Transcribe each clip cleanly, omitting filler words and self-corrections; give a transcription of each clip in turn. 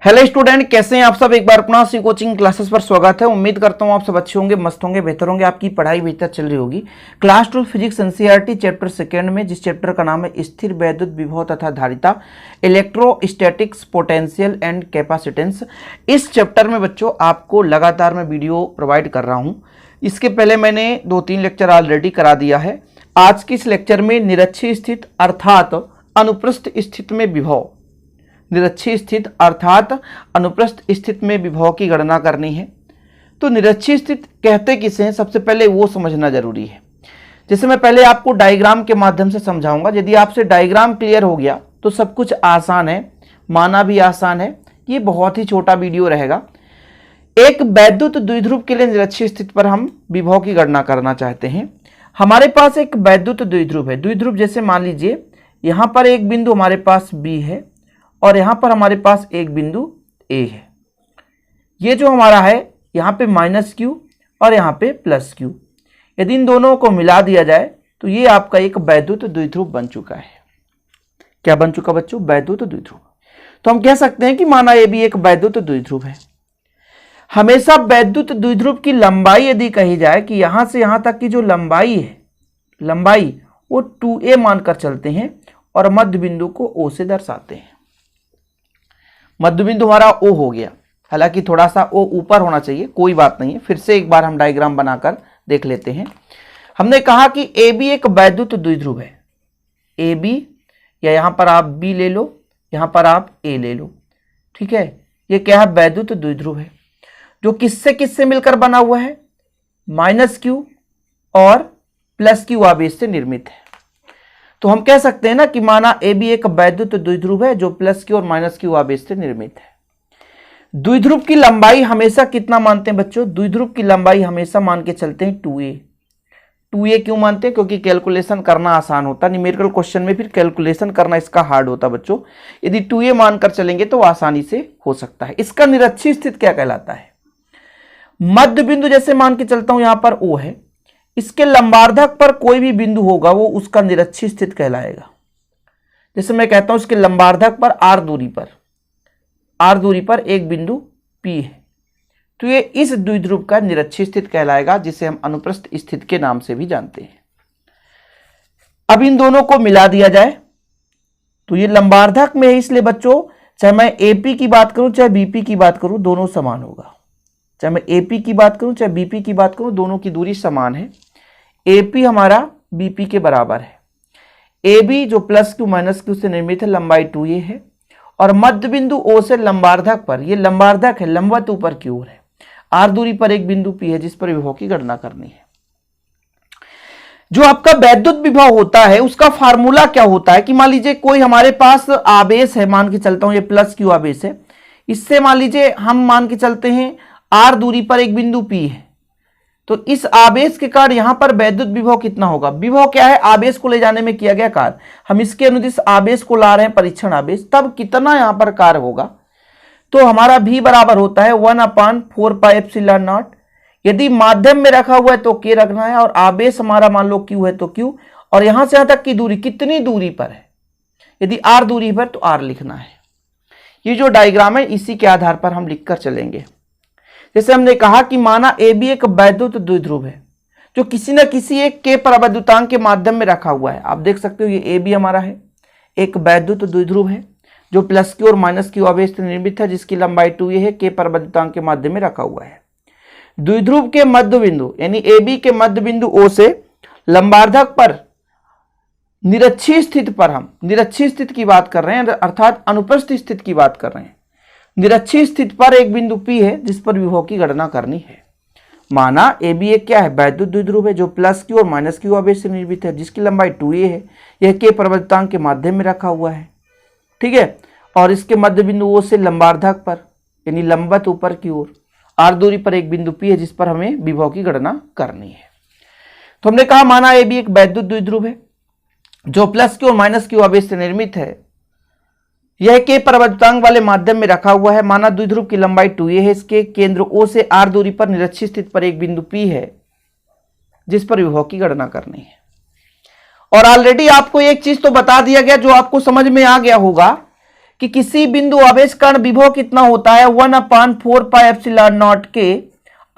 Hello student, कैसे हैं आप सब। एक बार अपना सी कोचिंग क्लासेस पर स्वागत है। उम्मीद करता हूं आप सब अच्छे होंगे, मस्त होंगे, बेहतर होंगे, आपकी पढ़ाई बेहतर चल रही होगी। Class 12 physics NCERT chapter second में, जिस चैप्टर का नाम है स्थिर वैद्युत विभव तथा धारिता, इलेक्ट्रोस्टैटिक्स, पोटेंशियल एंड कैपेसिटेंस, इस चैप्टर में बच्चों आपको लगातार मैं वीडियो प्रोवाइड कर रहा हूँ। इसके पहले मैंने 2-3 लेक्चर ऑलरेडी करा दिया है। आज की इस लेक्चर में निरक्षीय स्थित अर्थात अनुप्रस्थ स्थिति में विभव, निरक्षीय स्थित अर्थात अनुप्रस्थ स्थिति में विभव की गणना करनी है। तो निरक्षीय स्थिति कहते किसे हैं, सबसे पहले वो समझना जरूरी है। जैसे मैं पहले आपको डायग्राम के माध्यम से समझाऊंगा। यदि आपसे डायग्राम क्लियर हो गया तो सब कुछ आसान है, माना भी आसान है। ये बहुत ही छोटा वीडियो रहेगा। एक वैद्युत द्विध्रुव के लिए निरक्षीय स्थिति पर हम विभव की गणना करना चाहते हैं। हमारे पास एक वैद्युत द्विध्रुव है। द्विध्रुव जैसे मान लीजिए यहां पर एक बिंदु हमारे पास बी है और यहां पर हमारे पास एक बिंदु ए है। ये जो हमारा है यहां पे -q और यहां पे +q, यदि इन दोनों को मिला दिया जाए तो ये आपका एक वैद्युत द्विध्रुव बन चुका है। क्या बन चुका बच्चों? वैद्युत द्विध्रुव। तो हम कह सकते हैं कि माना ये भी एक वैद्युत द्विध्रुव है। हमेशा वैद्युत द्विध्रुव की लंबाई यदि कही जाए कि यहां से यहां तक की जो लंबाई है, लंबाई वो 2a मानकर चलते हैं और मध्य बिंदु को o से दर्शाते हैं। मध्य बिंदु हमारा O हो गया, हालांकि थोड़ा सा O ऊपर होना चाहिए, कोई बात नहीं है। फिर से एक बार हम डायग्राम बनाकर देख लेते हैं। हमने कहा कि AB एक वैद्युत द्विध्रुव है। AB, या यहां पर आप B ले लो, यहां पर आप A ले लो, ठीक है। ये क्या है? वैद्युत द्विध्रुव है जो किससे किससे मिलकर बना हुआ है? -q और +q आवेश से निर्मित है। तो हम कह सकते हैं ना कि माना AB एक वैद्युत द्विध्रुव है जो +q और -q आवेश से निर्मित है। द्विध्रुव की लंबाई हमेशा कितना मानते हैं बच्चों? द्विध्रुव की लंबाई हमेशा मान के चलते हैं 2a। 2a क्यों मानते हैं? क्योंकि कैलकुलेशन करना आसान होता है। न्यूमेरिकल क्वेश्चन में फिर कैलकुलेशन करना इसका हार्ड होता है बच्चों। यदि 2a मानकर चलेंगे तो आसानी से हो सकता है। इसका निरक्षीय स्थिति क्या कहलाता है? मध्य बिंदु जैसे मान के चलता हूं यहां पर O है, इसके लंबार्धक पर कोई भी बिंदु होगा वो उसका निरक्षीय स्थिति कहलाएगा। जैसे मैं कहता हूं इसके लंबार्धक पर r दूरी पर एक बिंदु P है, तो ये इस द्विध्रुव का निरक्षीय स्थिति कहलाएगा, जिसे हम अनुप्रस्थ स्थिति के नाम से भी जानते हैं। अब इन दोनों को मिला दिया जाए तो ये लंबार्धक में है, इसलिए बच्चों चाहे मैं AP की बात करूं चाहे BP की बात करूं दोनों समान होगा। चाहे मैं AP की बात करूं चाहे BP की बात करूं, दोनों की दूरी समान है। AP हमारा BP के बराबर है। AB जो +q -q से निर्मित है, लंबाई 2a है और मध्य बिंदु O से लंबार्धक पर, ये लंबार्धक है, लंबवत ऊपर की ओर है, r दूरी पर एक बिंदु P है जिस पर विभव की गणना करनी है। जो आपका वैद्युत विभव होता है उसका फार्मूला क्या होता है कि मान लीजिए कोई हमारे पास आवेश है, मान के चलता हूं ये +q आवेश है, इससे मान लीजिए हम मान के चलते हैं r दूरी पर एक बिंदु P है, तो इस आवेश के कारण यहां पर वैद्युत विभव कितना होगा? विभव क्या है? आवेश को ले जाने में किया गया कार्य। हम इसके अनुदिश आवेश को ला रहे हैं, परीक्षण आवेश, तब कितना यहां पर कार्य होगा? तो हमारा V बराबर होता है 1/4πε0। यदि माध्यम में रखा हुआ है तो K रखना है, और आवेश हमारा मान लो Q है तो Q, और यहां से यहां तक की दूरी कितनी दूरी पर है? यदि R दूरी पर तो R लिखना है। ये जो डायग्राम है इसी के आधार पर हम लिखकर चलेंगे। जैसे हमने कहा कि माना AB एक वैद्युत द्विध्रुव है जो किसी न किसी एक K प्रवैद्युतांक के माध्यम में रखा हुआ है। आप देख सकते हो ये AB हमारा है, एक वैद्युत द्विध्रुव है जो +q और -q आवेश से निर्मित है, जिसकी लंबाई 2a है, K प्रवैद्युतांक के माध्यम में रखा हुआ है। द्विध्रुव के मध्य बिंदु यानी AB के मध्य बिंदु O से लंबार्धक पर निरक्षीय स्थिति पर, हम निरक्षीय स्थिति की बात कर रहे हैं अर्थात अनुप्रस्थ स्थिति की बात कर रहे हैं। निरक्षीय स्थिति पर एक बिंदु P है जिस पर विभव की गणना करनी है। माना AB एक क्या है? वैद्युत द्विध्रुव है जो +q और -q आवेश से निर्मित है, जिसकी लंबाई 2a है, यह K प्रवैद्युतांक के माध्यम में रखा हुआ है, ठीक है। और इसके मध्य बिंदु O से लंबार्धक पर यानी लंबवत ऊपर की ओर r दूरी पर एक बिंदु P है जिस पर हमें विभव की गणना करनी है। तो हमने कहा माना AB एक वैद्युत द्विध्रुव है जो +q और -q आवेश से निर्मित है, यह K प्रवैद्युतांक वाले माध्यम में रखा हुआ है। माना द्विध्रुव की लंबाई 2a है, इसके केंद्र O से r दूरी पर निरक्षीय स्थिति पर एक बिंदु P है जिस पर विभव की गणना करनी है। और ऑलरेडी आपको एक चीज तो बता दिया गया जो आपको समझ में आ गया होगा कि किसी बिंदु आवेश कारण विभव कितना होता है 1/4πε0 के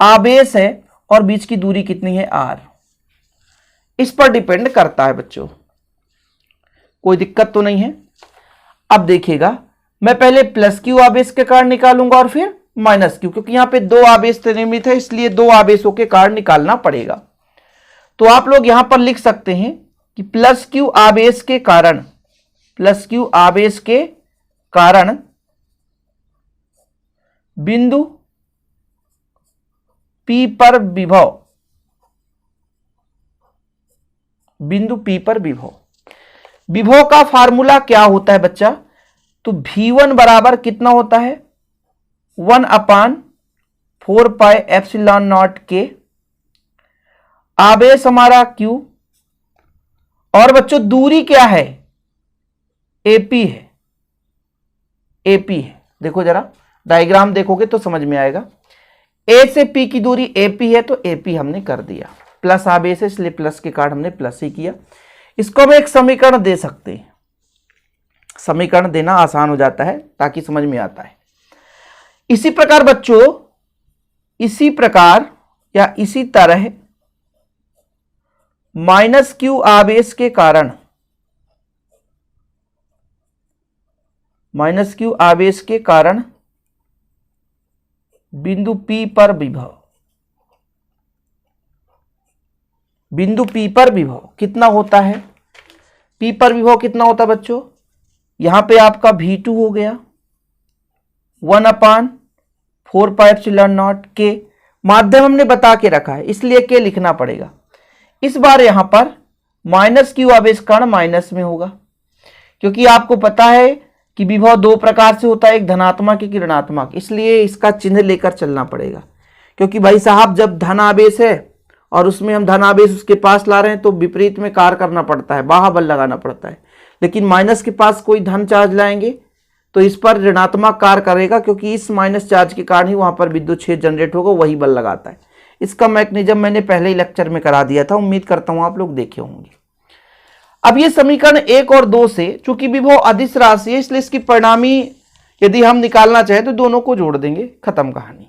आवेश है और बीच की दूरी कितनी है r। इस पर डिपेंड करता है बच्चों, कोई दिक्कत तो नहीं है। अब देखिएगा, मैं पहले प्लस क्यू आवेश के कारण निकालूंगा और फिर माइनस क्यू, क्योंकि यहां पे दो आवेश निर्मित है इसलिए दो आवेशों के कारण निकालना पड़ेगा। तो आप लोग यहां पर लिख सकते हैं कि प्लस क्यू आवेश के कारण, प्लस क्यू आवेश के कारण बिंदु P पर विभव, बिंदु P पर विभव, विभव का फार्मूला क्या होता है बच्चा? तो V1 बराबर कितना होता है 1/4πε0 के, आवेश हमारा Q, और बच्चों दूरी क्या है AP है, AP है। देखो जरा डायग्राम देखोगे तो समझ में आएगा। A से P की दूरी AP है तो AP हमने कर दिया, प्लस आवेश है इसलिए प्लस के कारण हमने प्लस ही किया। इसको हम एक समीकरण दे सकते हैं, समीकरण देना आसान हो जाता है ताकि समझ में आता है। इसी प्रकार बच्चों, इसी प्रकार या इसी तरह माइनस क्यू आवेश के कारण, माइनस क्यू आवेश के कारण बिंदु P पर विभव, बिंदु P पर विभव कितना होता है? P पर विभव कितना होता है बच्चों? यहां पे आपका V2 हो गया 1/4πε0 के, माध्यम हमने बता के रखा है इसलिए के लिखना पड़ेगा। इस बार यहां पर माइनस क्यू आवेश कण माइनस में होगा, क्योंकि आपको पता है कि विभव दो प्रकार से होता है, एक धनात्मक एक ऋणात्मक, इसलिए इसका चिन्ह लेकर चलना पड़ेगा। क्योंकि भाई साहब जब धन आवेश है और उसमें हम धन आवेश उसके पास ला रहे हैं तो विपरीत में कार्य करना पड़ता है, बाह्य बल लगाना पड़ता है। लेकिन माइनस के पास कोई धन चार्ज लाएंगे तो इस पर ऋणात्मक कार्य करेगा, क्योंकि इस माइनस चार्ज के कारण ही वहां पर विद्युत क्षेत्र जनरेट होगा, वही बल लगाता है। इसका मैकेनिज्म मैंने पहले ही लेक्चर में करा दिया था, उम्मीद करता हूं आप लोग देखे होंगे। अब ये समीकरण 1 और 2 से, चूंकि विभव अदिश राशि है इसलिए इसकी परिणामी यदि हम निकालना चाहें तो दोनों को जोड़ देंगे, खत्म कहानी।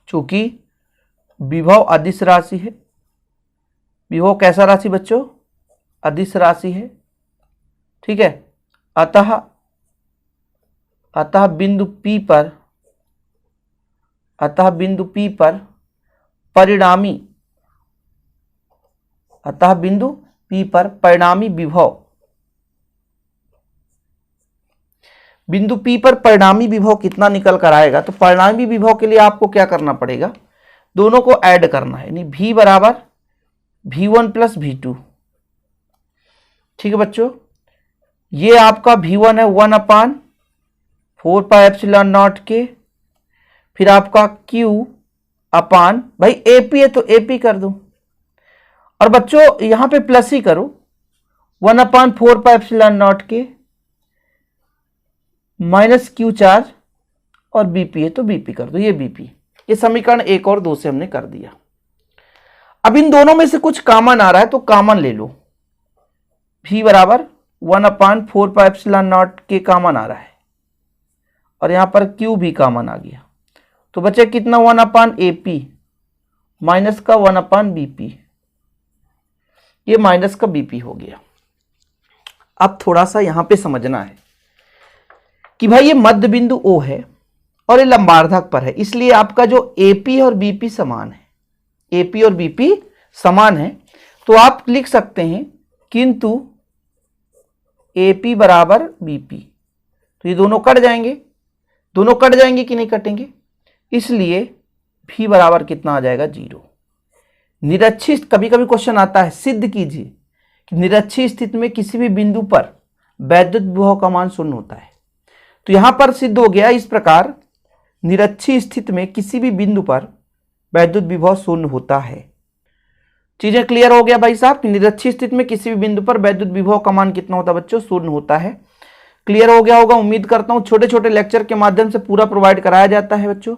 चूंकि विभव अदिश राशि है, विभव कैसा राशि बच्चों? अदिश राशि है, ठीक है। अतः बिंदु P पर, अतः बिंदु P पर परिणामी, अतः बिंदु P पर परिणामी विभव, बिंदु P पर परिणामी विभव कितना निकल कर आएगा? तो परिणामी विभव के लिए आपको क्या करना पड़ेगा? दोनों को ऐड करना है, यानी V बराबर V1 प्लस V2, ठीक है बच्चों। ये आपका V1 है 1/4πε0 के, फिर आपका Q अपान, भाई AP है तो AP कर दो, और बच्चों यहां पे प्लस ही करो 1/4πε0 के माइनस Q चार्ज, और BP है तो BP कर दो, ये BP। ये समीकरण 1 और 2 से हमने कर दिया। अब इन दोनों में से कुछ कॉमन आ रहा है तो कॉमन ले लो। V बराबर 1/4πε0 के कॉमन आ रहा है, और यहां पर Q भी कॉमन आ गया, तो बचे कितना 1/AP माइनस का 1/BP, ये माइनस का BP हो गया। अब थोड़ा सा यहां पे समझना है कि भाई ये मध्य बिंदु O है और ये लंबार्धक पर है, इसलिए आपका जो AP और BP समान है, AP और BP समान है, तो आप लिख सकते हैं किंतु AP बराबर BP, तो ये दोनों कट जाएंगे, दोनों कट जाएंगे कि नहीं कटेंगे, इसलिए V बराबर कितना आ जाएगा 0। निरक्षीय, कभी कभी क्वेश्चन आता है सिद्ध कीजिए कि निरक्षीय स्थिति में किसी भी बिंदु पर वैद्युत विभव का मान 0 होता है, तो यहां पर सिद्ध हो गया इस प्रकार, निरक्षीय स्थिति में किसी भी बिंदु पर वैद्युत विभव 0 होता है। चीजें क्लियर हो गया भाई साहब कि निरक्षीय स्थिति में किसी भी बिंदु पर वैद्युत विभव का मान कितना होता है बच्चों? 0 होता है। क्लियर हो गया होगा, उम्मीद करता हूं। छोटे छोटे लेक्चर के माध्यम से पूरा प्रोवाइड कराया जाता है बच्चों।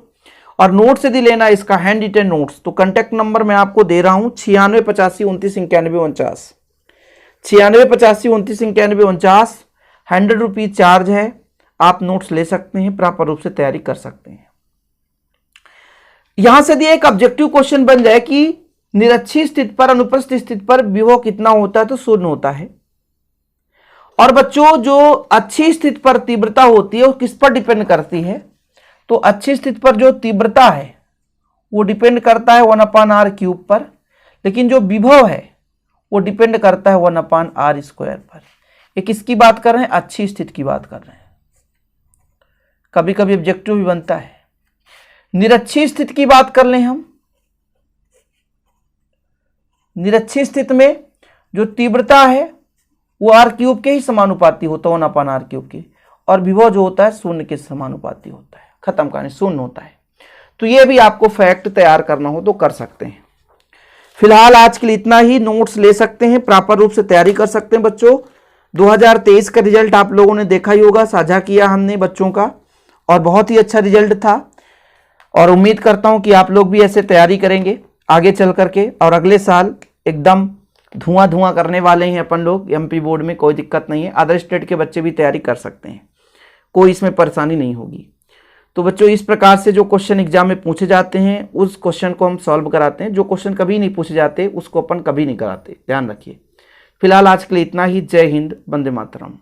और नोट्स यदि लेना है इसका हैंड रिटेन नोट्स, तो कांटेक्ट नंबर मैं आपको दे रहा हूं 96 85 29 91 49, 96 85 29 91 49। 100 रुपीज चार्ज है, आप नोट्स ले सकते हैं, प्रॉपर रूप से तैयारी कर सकते हैं। यहां से यदि एक ऑब्जेक्टिव क्वेश्चन बन जाए कि निरक्षी स्थिति पर, अनुपस्थित स्थिति पर विभव कितना होता है, तो 0 होता है। और बच्चों जो अच्छी स्थिति पर तीव्रता होती है वो किस पर डिपेंड करती है, तो अच्छी स्थिति पर जो तीव्रता है वो डिपेंड करता है 1/r³ पर, लेकिन जो विभव है वो डिपेंड करता है 1/r² पर। ये किसकी बात कर रहे हैं, अच्छी स्थिति की बात कर रहे हैं। कभी कभी ऑब्जेक्टिव भी बनता है। निरक्षी स्थिति की बात कर लें हम, निरक्षी स्थिति में जो तीव्रता है वो r³ के ही समानुपाती होता है, 1/r³ के, और विभव जो होता है 0 के समानुपाती होता है। खत्म कहानी, 0 होता है। तो ये भी आपको फैक्ट तैयार करना हो तो कर सकते हैं। फिलहाल आज के लिए इतना ही। नोट्स ले सकते हैं, प्रॉपर रूप से तैयारी कर सकते हैं। बच्चों 2023 का रिजल्ट आप लोगों ने देखा ही होगा, साझा किया हमने बच्चों का, और बहुत ही अच्छा रिजल्ट था। और उम्मीद करता हूं कि आप लोग भी ऐसे तैयारी करेंगे आगे चल करके, और अगले साल एकदम धुआं धुआं करने वाले हैं अपन लोग एमपी बोर्ड में। कोई दिक्कत नहीं है, अदर स्टेट के बच्चे भी तैयारी कर सकते हैं, कोई इसमें परेशानी नहीं होगी। तो बच्चों इस प्रकार से जो क्वेश्चन एग्जाम में पूछे जाते हैं उस क्वेश्चन को हम सॉल्व कराते हैं। जो क्वेश्चन कभी नहीं पूछे जाते उसको अपन कभी नहीं कराते, ध्यान रखिए। फिलहाल आज के लिए इतना ही। जय हिंद, वंदे मातरम।